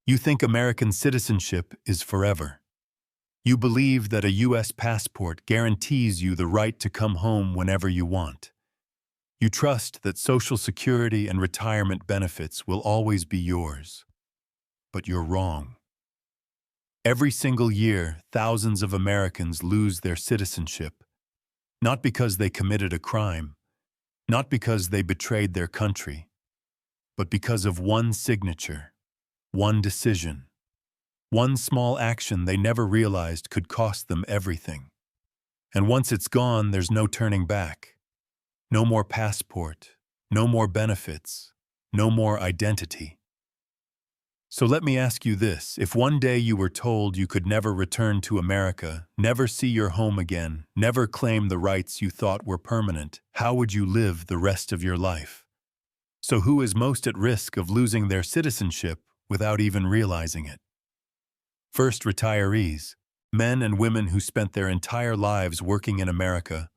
You think American citizenship is forever. You believe that a U.S. passport guarantees you the right to come home whenever you want. You trust that Social Security and retirement benefits will always be yours. But you're wrong. Every single year, thousands of Americans lose their citizenship, not because they committed a crime, not because they betrayed their country, but because of one signature, one decision, one small action they never realized could cost them everything. And once it's gone, there's no turning back. No more passport, no more benefits, no more identity. So let me ask you this: if one day you were told you could never return to America, never see your home again, never claim the rights you thought were permanent, how would you live the rest of your life? So who is most at risk of losing their citizenship without even realizing it? First, retirees, men and women who spent their entire lives working in America,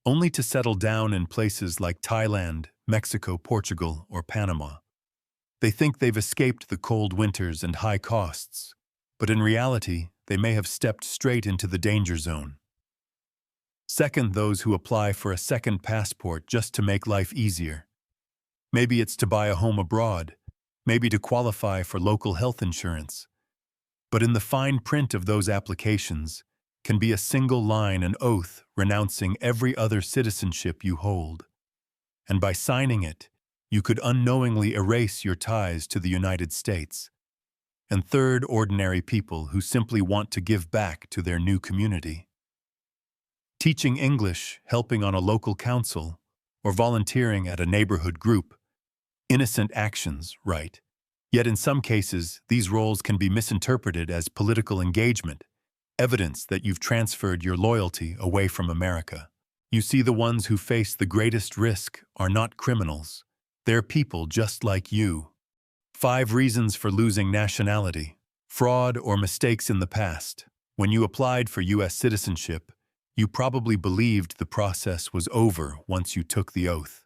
only to settle down in places like Thailand, Mexico, Portugal, or Panama. They think they've escaped the cold winters and high costs, but in reality, they may have stepped straight into the danger zone. Second, those who apply for a second passport just to make life easier. Maybe it's to buy a home abroad, maybe to qualify for local health insurance. But in the fine print of those applications can be a single line, an oath renouncing every other citizenship you hold. And by signing it, you could unknowingly erase your ties to the United States. And third, ordinary people who simply want to give back to their new community. Teaching English, helping on a local council, or volunteering at a neighborhood group. Innocent actions, right? Yet in some cases, these roles can be misinterpreted as political engagement, evidence that you've transferred your loyalty away from America. You see, the ones who face the greatest risk are not criminals. They're people just like you. 5 reasons for losing nationality. Fraud or mistakes in the past. When you applied for U.S. citizenship, you probably believed the process was over once you took the oath.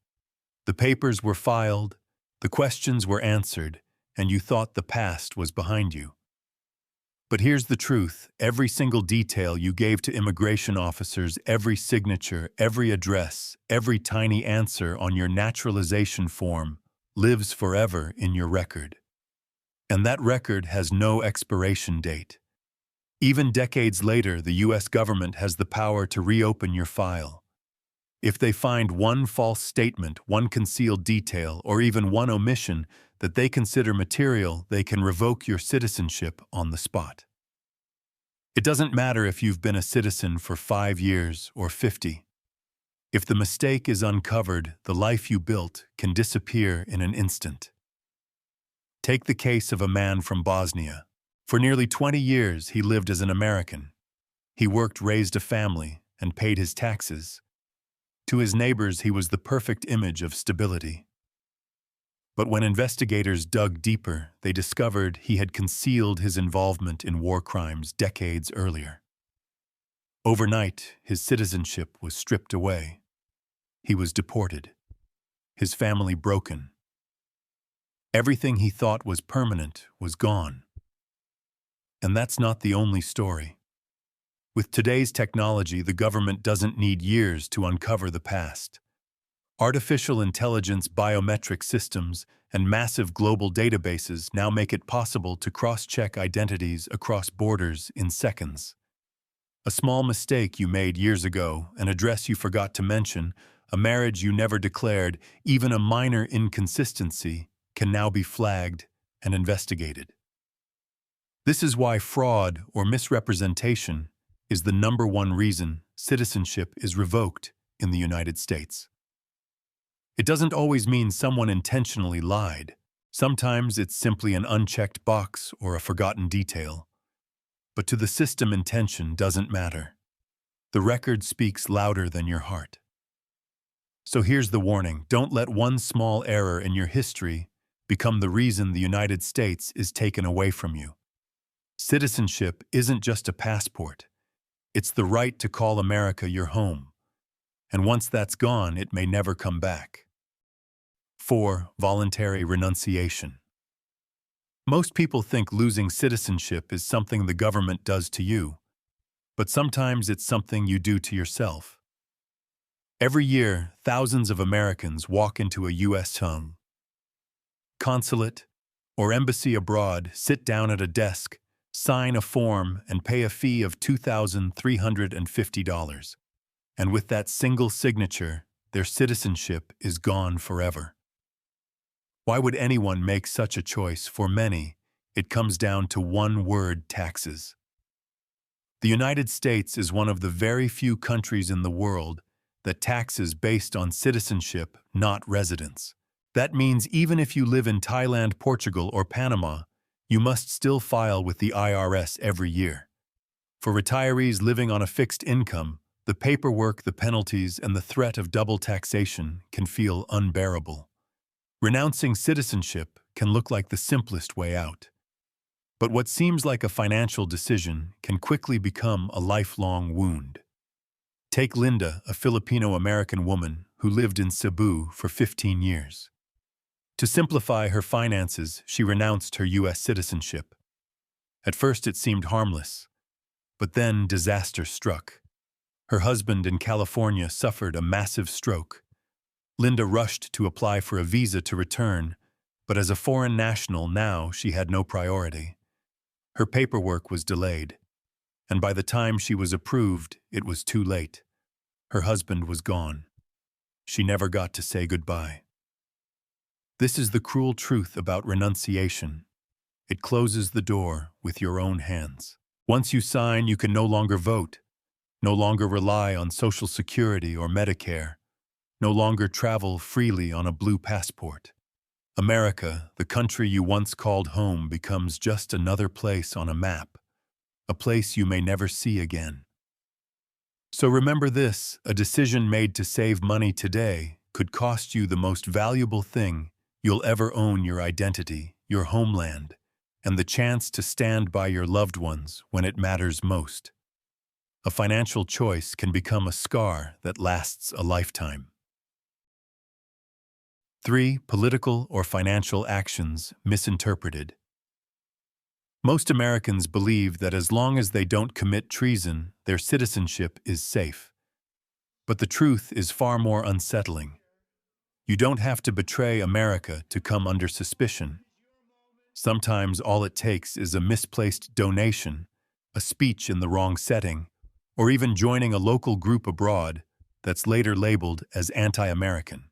The papers were filed, the questions were answered, and you thought the past was behind you. But here's the truth: every single detail you gave to immigration officers, every signature, every address, every tiny answer on your naturalization form lives forever in your record. And that record has no expiration date. Even decades later, the U.S. government has the power to reopen your file. If they find one false statement, one concealed detail, or even one omission that they consider material, they can revoke your citizenship on the spot. It doesn't matter if you've been a citizen for 5 years or 50. If the mistake is uncovered, the life you built can disappear in an instant. Take the case of a man from Bosnia. For nearly 20 years, he lived as an American. He worked, raised a family, and paid his taxes. To his neighbors, he was the perfect image of stability. But when investigators dug deeper, they discovered he had concealed his involvement in war crimes decades earlier. Overnight, his citizenship was stripped away. He was deported. His family broken. Everything he thought was permanent was gone. And that's not the only story. With today's technology, the government doesn't need years to uncover the past. Artificial intelligence, biometric systems, and massive global databases now make it possible to cross-check identities across borders in seconds. A small mistake you made years ago, an address you forgot to mention, a marriage you never declared, even a minor inconsistency can now be flagged and investigated. This is why fraud or misrepresentation is the #1 reason citizenship is revoked in the United States. It doesn't always mean someone intentionally lied. Sometimes it's simply an unchecked box or a forgotten detail. But to the system, intention doesn't matter. The record speaks louder than your heart. So here's the warning: don't let one small error in your history become the reason the United States is taken away from you. Citizenship isn't just a passport. It's the right to call America your home. And once that's gone, it may never come back. 4. Voluntary renunciation. Most people think losing citizenship is something the government does to you, but sometimes it's something you do to yourself. Every year, thousands of Americans walk into a U.S. home, consulate, or embassy abroad, sit down at a desk, sign a form, and pay a fee of $2,350. And with that single signature, their citizenship is gone forever. Why would anyone make such a choice? For many, it comes down to one word: taxes. The United States is one of the very few countries in the world that taxes based on citizenship, not residence. That means even if you live in Thailand, Portugal, or Panama, you must still file with the IRS every year. For retirees living on a fixed income, the paperwork, the penalties, and the threat of double taxation can feel unbearable. Renouncing citizenship can look like the simplest way out. But what seems like a financial decision can quickly become a lifelong wound. Take Linda, a Filipino-American woman who lived in Cebu for 15 years. To simplify her finances, she renounced her U.S. citizenship. At first it seemed harmless, but then disaster struck. Her husband in California suffered a massive stroke. Linda rushed to apply for a visa to return, but as a foreign national now she had no priority. Her paperwork was delayed, and by the time she was approved, it was too late. Her husband was gone. She never got to say goodbye. This is the cruel truth about renunciation. It closes the door with your own hands. Once you sign, you can no longer vote, no longer rely on Social Security or Medicare, no longer travel freely on a blue passport. America, the country you once called home, becomes just another place on a map, a place you may never see again. So remember this: a decision made to save money today could cost you the most valuable thing you'll ever own: your identity, your homeland, and the chance to stand by your loved ones when it matters most. A financial choice can become a scar that lasts a lifetime. 3. Political or financial actions misinterpreted. Most Americans believe that as long as they don't commit treason, their citizenship is safe. But the truth is far more unsettling. You don't have to betray America to come under suspicion. Sometimes all it takes is a misplaced donation, a speech in the wrong setting, or even joining a local group abroad that's later labeled as anti-American.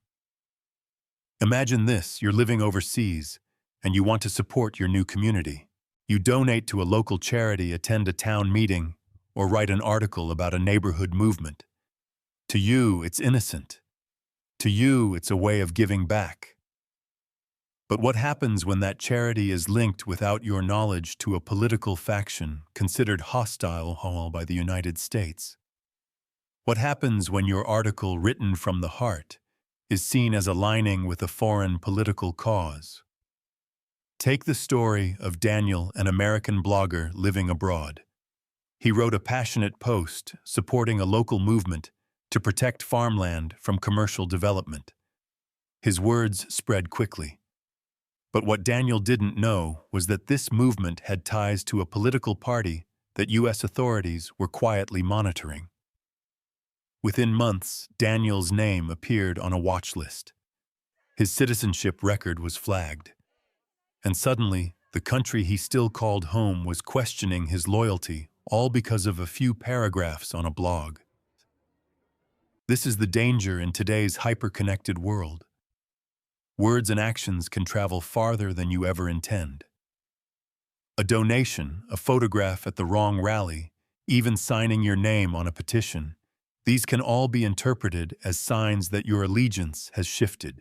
Imagine this: you're living overseas, and you want to support your new community. You donate to a local charity, attend a town meeting, or write an article about a neighborhood movement. To you, it's innocent. To you, it's a way of giving back. But what happens when that charity is linked without your knowledge to a political faction considered hostile by the United States? What happens when your article, written from the heart, is seen as aligning with a foreign political cause? Take the story of Daniel, an American blogger living abroad. He wrote a passionate post supporting a local movement to protect farmland from commercial development. His words spread quickly. But what Daniel didn't know was that this movement had ties to a political party that U.S. authorities were quietly monitoring. Within months, Daniel's name appeared on a watch list. His citizenship record was flagged. And suddenly, the country he still called home was questioning his loyalty, all because of a few paragraphs on a blog. This is the danger in today's hyper-connected world. Words and actions can travel farther than you ever intend. A donation, a photograph at the wrong rally, even signing your name on a petition, these can all be interpreted as signs that your allegiance has shifted.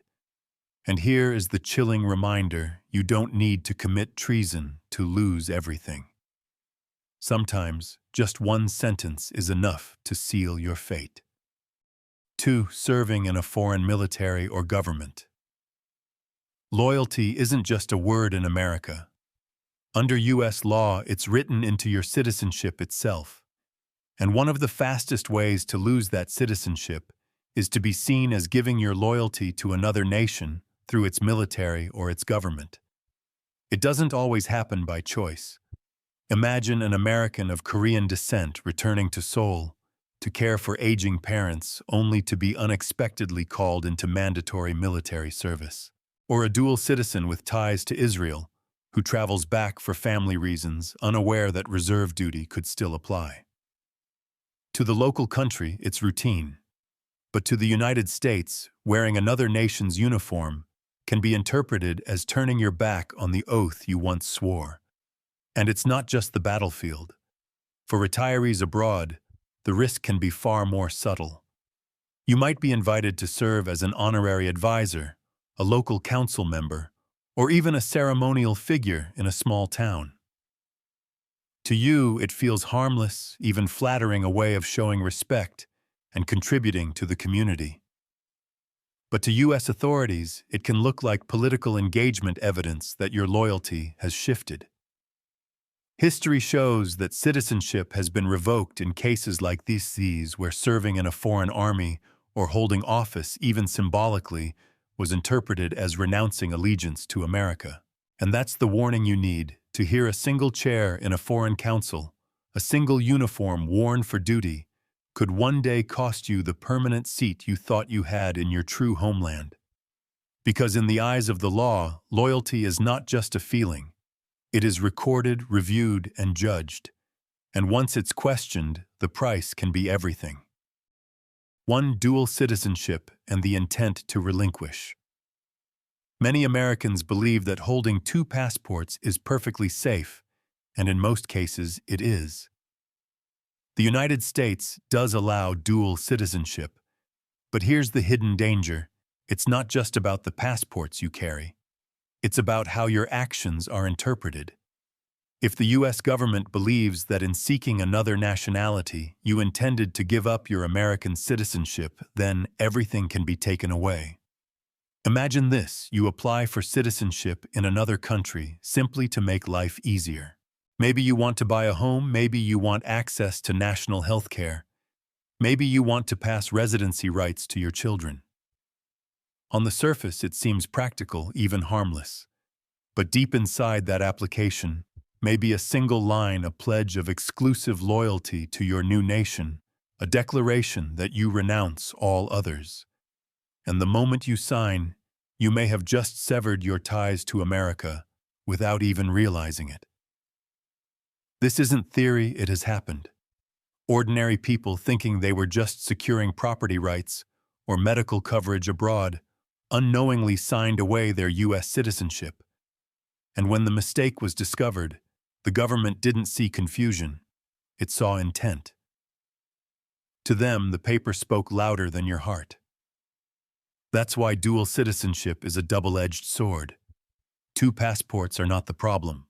And here is the chilling reminder: you don't need to commit treason to lose everything. Sometimes, just one sentence is enough to seal your fate. 2. Serving in a foreign military or government. Loyalty isn't just a word in America. Under U.S. law, it's written into your citizenship itself. And one of the fastest ways to lose that citizenship is to be seen as giving your loyalty to another nation through its military or its government. It doesn't always happen by choice. Imagine an American of Korean descent returning to Seoul to care for aging parents only to be unexpectedly called into mandatory military service. Or a dual citizen with ties to Israel who travels back for family reasons, unaware that reserve duty could still apply. To the local country, it's routine. But to the United States, wearing another nation's uniform can be interpreted as turning your back on the oath you once swore. And it's not just the battlefield. For retirees abroad, the risk can be far more subtle. You might be invited to serve as an honorary advisor, a local council member, or even a ceremonial figure in a small town. To you, it feels harmless, even flattering, a way of showing respect and contributing to the community. But to U.S. authorities, it can look like political engagement, evidence that your loyalty has shifted. History shows that citizenship has been revoked in cases like these, where serving in a foreign army or holding office, even symbolically, was interpreted as renouncing allegiance to America. And that's the warning you need: to hear a single chair in a foreign council, a single uniform worn for duty, could one day cost you the permanent seat you thought you had in your true homeland. Because in the eyes of the law, loyalty is not just a feeling. It is recorded, reviewed, and judged. And once it's questioned, the price can be everything. One, dual citizenship and the intent to relinquish. Many Americans believe that holding two passports is perfectly safe, and in most cases it is. The United States does allow dual citizenship, but here's the hidden danger: it's not just about the passports you carry. It's about how your actions are interpreted. If the U.S. government believes that in seeking another nationality you intended to give up your American citizenship, then everything can be taken away. Imagine this: you apply for citizenship in another country simply to make life easier. Maybe you want to buy a home, maybe you want access to national health care, maybe you want to pass residency rights to your children. On the surface, it seems practical, even harmless. But deep inside that application may be a single line, a pledge of exclusive loyalty to your new nation, a declaration that you renounce all others. And the moment you sign, you may have just severed your ties to America without even realizing it. This isn't theory, it has happened. Ordinary people, thinking they were just securing property rights or medical coverage abroad, unknowingly signed away their U.S. citizenship. And when the mistake was discovered, the government didn't see confusion, it saw intent. To them, the paper spoke louder than your heart. That's why dual citizenship is a double-edged sword. Two passports are not the problem,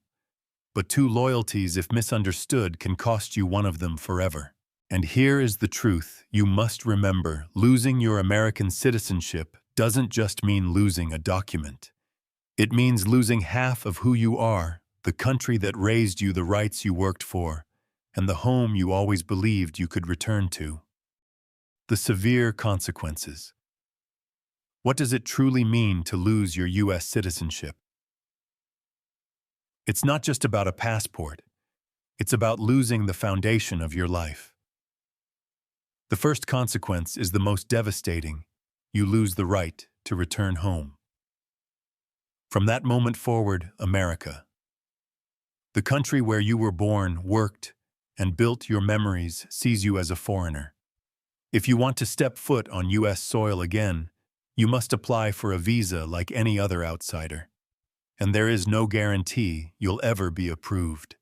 but two loyalties, if misunderstood, can cost you one of them forever. And here is the truth you must remember: losing your American citizenship doesn't just mean losing a document. It means losing half of who you are, the country that raised you, the rights you worked for, and the home you always believed you could return to. The severe consequences. What does it truly mean to lose your U.S. citizenship? It's not just about a passport. It's about losing the foundation of your life. The first consequence is the most devastating: you lose the right to return home. From that moment forward, America, the country where you were born, worked, and built your memories, sees you as a foreigner. If you want to step foot on U.S. soil again, you must apply for a visa like any other outsider. And there is no guarantee you'll ever be approved.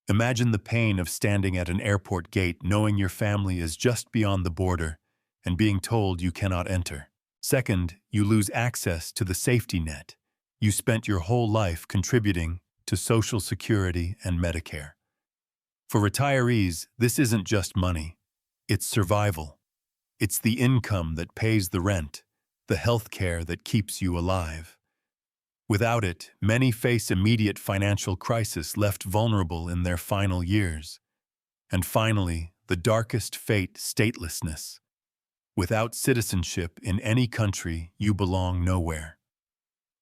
Imagine the pain of standing at an airport gate knowing your family is just beyond the border and being told you cannot enter. Second, you lose access to the safety net you spent your whole life contributing to Social Security and Medicare. For retirees, this isn't just money. It's survival. It's the income that pays the rent, the health care that keeps you alive. Without it, many face immediate financial crisis, left vulnerable in their final years. And finally, the darkest fate: statelessness. Without citizenship in any country, you belong nowhere.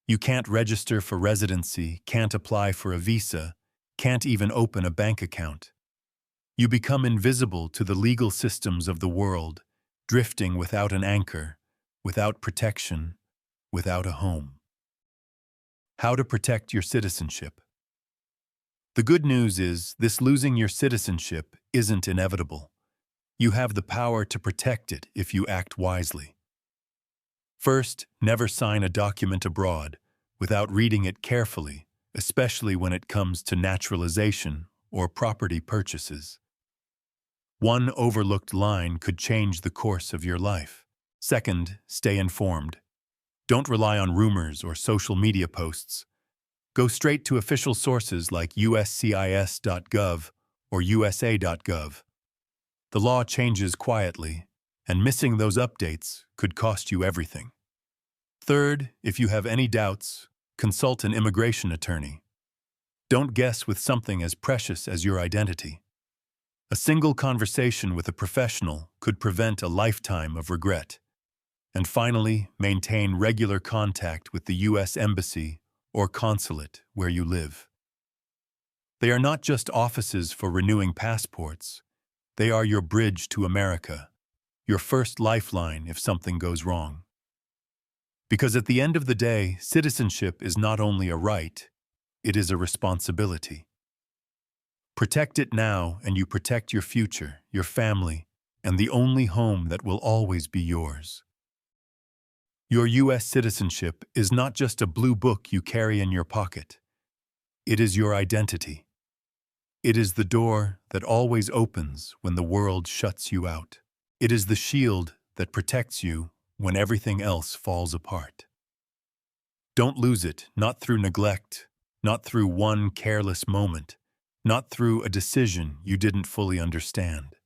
You can't register for residency, can't apply for a visa, can't even open a bank account. You become invisible to the legal systems of the world, drifting without an anchor, without protection, without a home. How to protect your citizenship. The good news is, this losing your citizenship isn't inevitable. You have the power to protect it if you act wisely. First, never sign a document abroad without reading it carefully, especially when it comes to naturalization or property purchases. One overlooked line could change the course of your life. Second, stay informed. Don't rely on rumors or social media posts. Go straight to official sources like uscis.gov or usa.gov. The law changes quietly, and missing those updates could cost you everything. Third, if you have any doubts, consult an immigration attorney. Don't guess with something as precious as your identity. A single conversation with a professional could prevent a lifetime of regret. And finally, maintain regular contact with the U.S. Embassy or consulate where you live. They are not just offices for renewing passports. They are your bridge to America, your first lifeline if something goes wrong. Because at the end of the day, citizenship is not only a right, it is a responsibility. Protect it now, and you protect your future, your family, and the only home that will always be yours. Your U.S. citizenship is not just a blue book you carry in your pocket. It is your identity. It is the door that always opens when the world shuts you out. It is the shield that protects you when everything else falls apart. Don't lose it, not through neglect, not through one careless moment, not through a decision you didn't fully understand.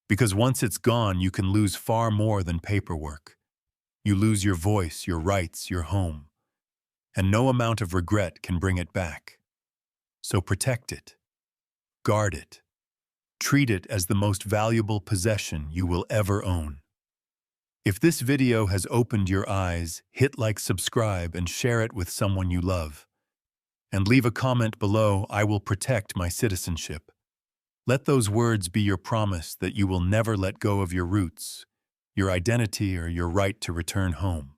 Because once it's gone, you can lose far more than paperwork. You lose your voice, your rights, your home. And no amount of regret can bring it back. So protect it. Guard it. Treat it as the most valuable possession you will ever own. If this video has opened your eyes, hit like, subscribe, and share it with someone you love. And leave a comment below, "I will protect my citizenship." Let those words be your promise that you will never let go of your roots, your identity, or your right to return home.